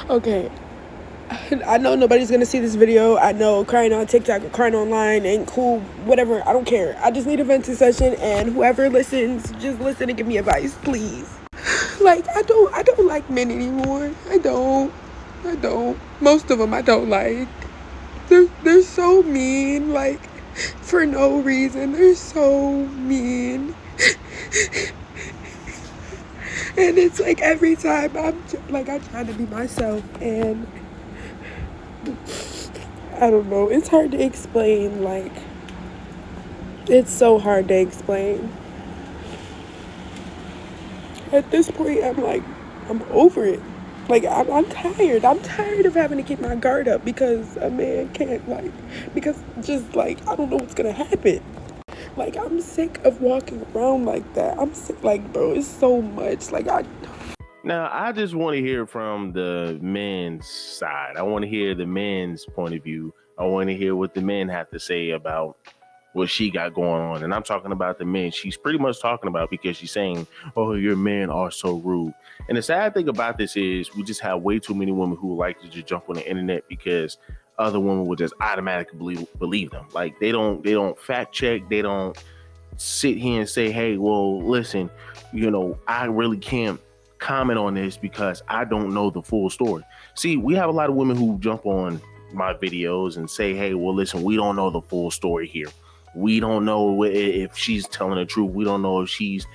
Okay, I know nobody's gonna see this video. I know crying on TikTok or crying online ain't cool, whatever. I don't care. I just need a venting session, and whoever listens, just listen and give me advice, please. Like, I don't like men anymore. I don't. Most of them I don't like. They're so mean, like, for no reason. They're so mean. And it's like every time I try to be myself, and I don't know, it's hard to explain. Like, it's so hard to explain. At this point, I'm over it. Like, I'm tired. I'm tired of having to keep my guard up because a man can't, like, because just, like, I don't know what's gonna happen. Like, I'm sick of walking around like that. I'm sick, like, bro, it's so much. Like, Now, I just want to hear from the men's side. I want to hear the men's point of view. I want to hear what the men have to say about what she got going on. And I'm talking about the men she's pretty much talking about, because she's saying, oh, your men are so rude. And the sad thing about this is we just have way too many women who like to just jump on the internet because other women will just automatically believe them. Like, they don't fact check. They don't sit here and say, hey, well, listen, I really can't comment on this because I don't know the full story. See, we have a lot of women who jump on my videos and say, hey, well, listen, we don't know the full story here. We don't know if she's telling the truth. We don't know if she's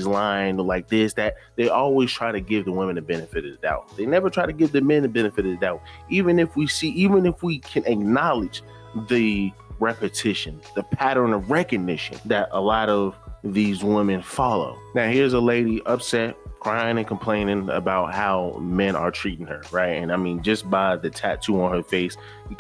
lying, or like this, that. They always try to give the women the benefit of the doubt. They never try to give the men the benefit of the doubt. Even if we can acknowledge the repetition, the pattern of recognition that a lot of these women follow. Now, here's a lady upset, crying and complaining about how men are treating her, right? And I mean, just by the tattoo on her face, you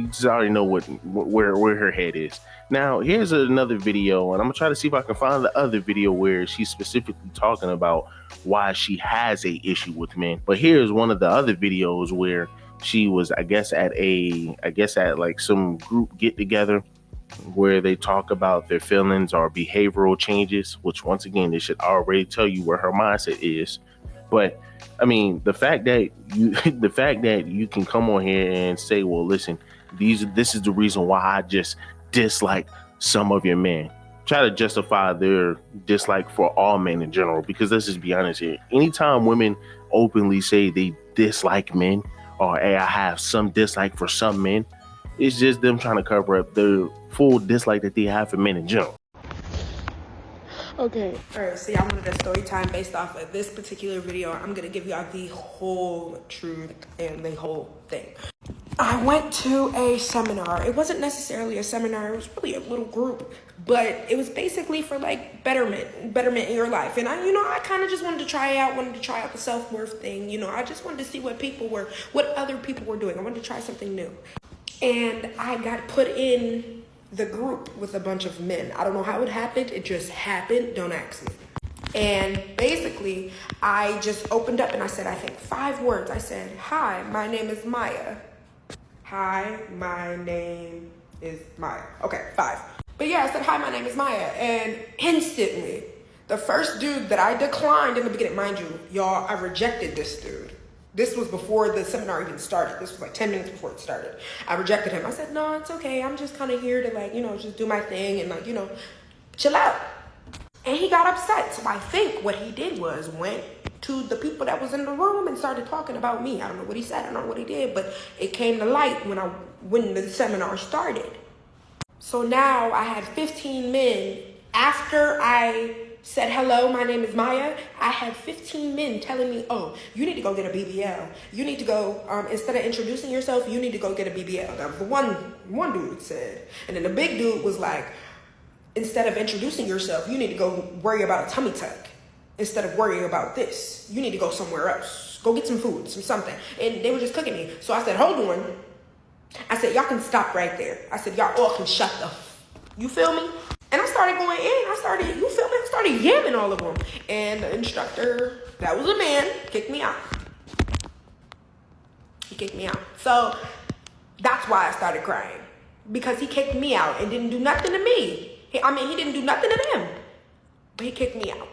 just already know where her head is. Now, here's another video, and I'm gonna try to see if I can find the other video where she's specifically talking about why she has a issue with men. But here's one of the other videos where she was, I guess at like some group get together where they talk about their feelings or behavioral changes, which once again, they should already tell you where her mindset is. But I mean, the fact that you can come on here and say, well, listen, this is the reason why I just dislike some of your men. Try to justify their dislike for all men in general, because let's just be honest here. Anytime women openly say they dislike men, or hey, I have some dislike for some men, it's just them trying to cover up their full dislike that they have for men in general. Okay. All right. So y'all wanted a story time based off of this particular video. I'm gonna give y'all the whole truth and the whole thing. I went to a seminar. It wasn't necessarily a seminar. It was really a little group, but it was basically for like betterment in your life. And I kind of just wanted to try out the self-worth thing. I just wanted to see what other people were doing. I wanted to try something new. And I got put in the group with a bunch of men. I don't know how it happened. It just happened. Don't ask me. And basically, I just opened up and I said, I think 5 words. I said, hi, my name is Maya. Hi, my name is Maya. Okay, 5. But yeah, I said, hi, my name is Maya. And instantly, the first dude that I declined in the beginning, mind you, y'all, I rejected this dude. This was before the seminar even started. This was like 10 minutes before it started. I rejected him. I said, no, it's okay. I'm just kind of here to just do my thing and chill out. And he got upset. So I think what he did was went to the people that was in the room and started talking about me. I don't know what he said. I don't know what he did, but it came to light when the seminar started. So now I had 15 men. After I said, hello, my name is Maya, I had 15 men telling me, oh, you need to go get a BBL. You need to go, instead of introducing yourself, you need to go get a BBL. That was the one dude said. And then the big dude was like, instead of introducing yourself, you need to go worry about a tummy tuck. Instead of worrying about this, you need to go somewhere else. Go get some food, something. And they were just cooking me. So I said, hold on. I said, y'all can stop right there. I said, y'all all can shut the you feel me? And I started going in. I started yamming all of them. And the instructor, that was a man, kicked me out. He kicked me out. So that's why I started crying. Because he kicked me out and didn't do nothing to me. He didn't do nothing to them. But he kicked me out.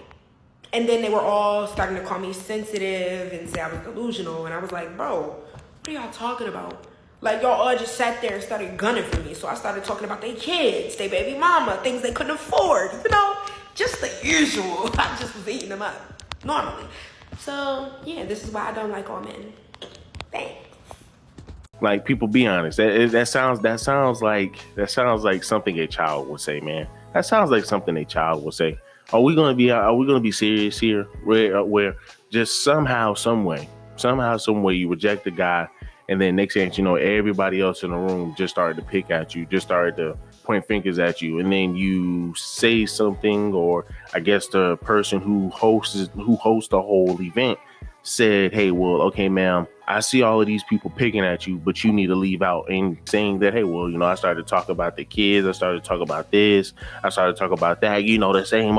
And then they were all starting to call me sensitive and say I was delusional. And I was like, bro, what are y'all talking about? Like, y'all all just sat there and started gunning for me. So I started talking about their kids, their baby mama, things they couldn't afford, just the usual. I just was eating them up normally. So, yeah, this is why I don't like all men. Thanks. Like, people, be honest. That sounds like something a child would say, man. That sounds like something a child would say. Are we gonna be serious here? Where just somehow, some way, you reject the guy, and then next thing you know, everybody else in the room just started to pick at you, just started to point fingers at you, and then you say something, or I guess the person who hosts the whole event said, hey, well, okay, ma'am, I see all of these people picking at you, but you need to leave out, and saying that, hey, well, I started to talk about the kids. I started to talk about this. I started to talk about that, the same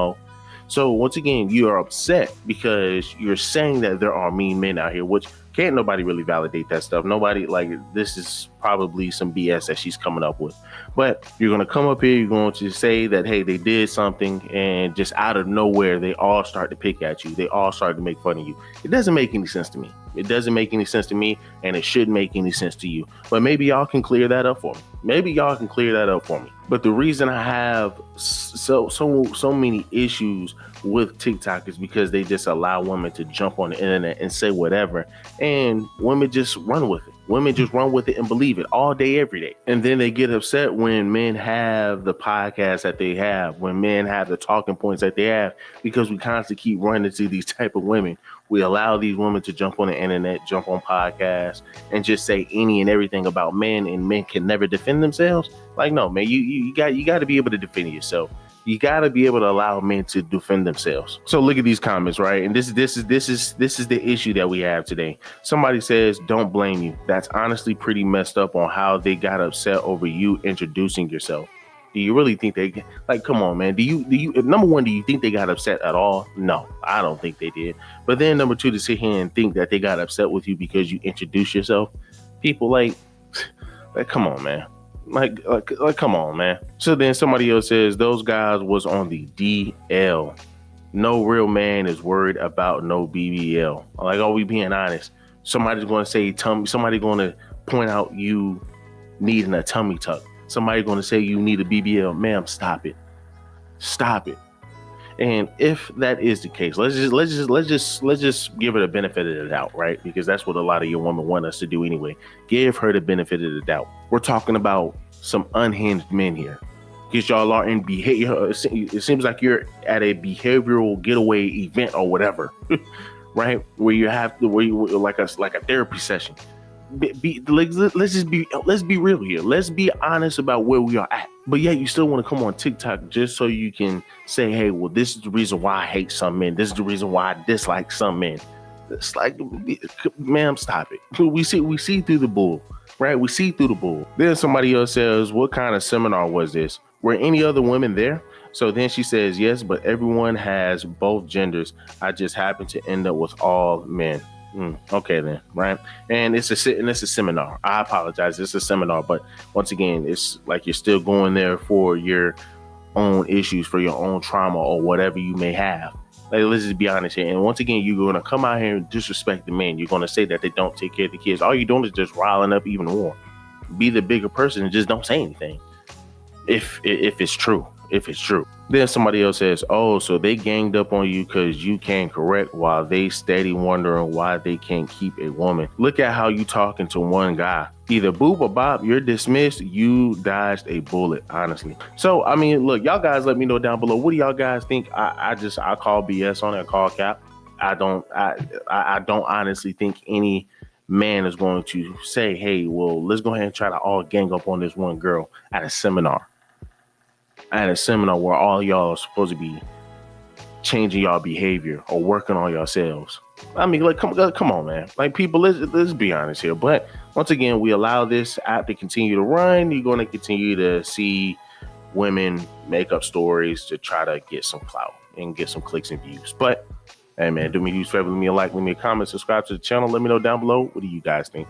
old. So once again, you are upset because you're saying that there are mean men out here, which can't nobody really validate that stuff. Nobody, like, this is probably some BS that she's coming up with. But you're going to come up here, you're going to say that, hey, they did something, and just out of nowhere, they all start to pick at you. They all start to make fun of you. It doesn't make any sense to me. It doesn't make any sense to me, and it shouldn't make any sense to you. But maybe y'all can clear that up for me. But the reason I have so many issues with TikTok is because they just allow women to jump on the internet and say whatever, and women just run with it. Women just run with it and believe it all day, every day. And then they get upset when men have the podcast that they have, when men have the talking points that they have, because we constantly keep running to these type of women. We allow these women to jump on the internet, jump on podcasts, and just say any and everything about men, and men can never defend themselves. Like, no, man, you got to be able to defend yourself. You got to be able to allow men to defend themselves. So look at these comments, right? And this is the issue that we have today. Somebody says, don't blame you. That's honestly pretty messed up on how they got upset over you introducing yourself. Do you really think they, like, come on, man? Do you number one, do you think they got upset at all? No, I don't think they did. But then number two, to sit here and think that they got upset with you because you introduced yourself. People like come on, man. Like, come on, man. So then somebody else says, those guys was on the DL. No real man is worried about no BBL. Like, are we being honest? Somebody's going to say somebody going to point out you needing a tummy tuck. Somebody going to say you need a BBL. Ma'am, stop it. And if that is the case, let's just give her the benefit of the doubt, right? Because that's what a lot of your women want us to do anyway. Give her the benefit of the doubt. We're talking about some unhinged men here, because y'all are in behavior. It seems like you're at a behavioral getaway event or whatever, right? Where you like a therapy session. Let's be real here. Let's be honest about where we are at. But yeah, you still want to come on TikTok just so you can say, hey, well, this is the reason why I hate some men. This is the reason why I dislike some men. It's like, ma'am, stop it. We see through the bull, right? We see through the bull. Then somebody else says, what kind of seminar was this? Were any other women there? So then she says, yes, but everyone has both genders. I just happen to end up with all men. Okay then, right? And it's a seminar. I apologize. It's a seminar, but once again, it's like you're still going there for your own issues, for your own trauma, or whatever you may have. Like, let's just be honest here. And once again, you're going to come out here and disrespect the men. You're going to say that they don't take care of the kids. All you're doing is just riling up even more. Be the bigger person and just don't say anything. If it's true. Then somebody else says, oh, so they ganged up on you because you can't correct, while they steady wondering why they can't keep a woman. Look at how you talking to one guy. Either boop or bop, you're dismissed. You dodged a bullet, honestly. So, I mean, look, y'all guys let me know down below. What do y'all guys think? I call BS on it. I call cap. I don't honestly think any man is going to say, hey, well, let's go ahead and try to all gang up on this one girl at a seminar. Where all y'all are supposed to be changing y'all behavior or working on yourselves. I mean, like, come on, man. Like, people, let's be honest here. But once again, we allow this app to continue to run. You're going to continue to see women make up stories to try to get some clout and get some clicks and views. But hey, man, do me a huge favor, leave me a like, leave me a comment, subscribe to the channel. Let me know down below. What do you guys think?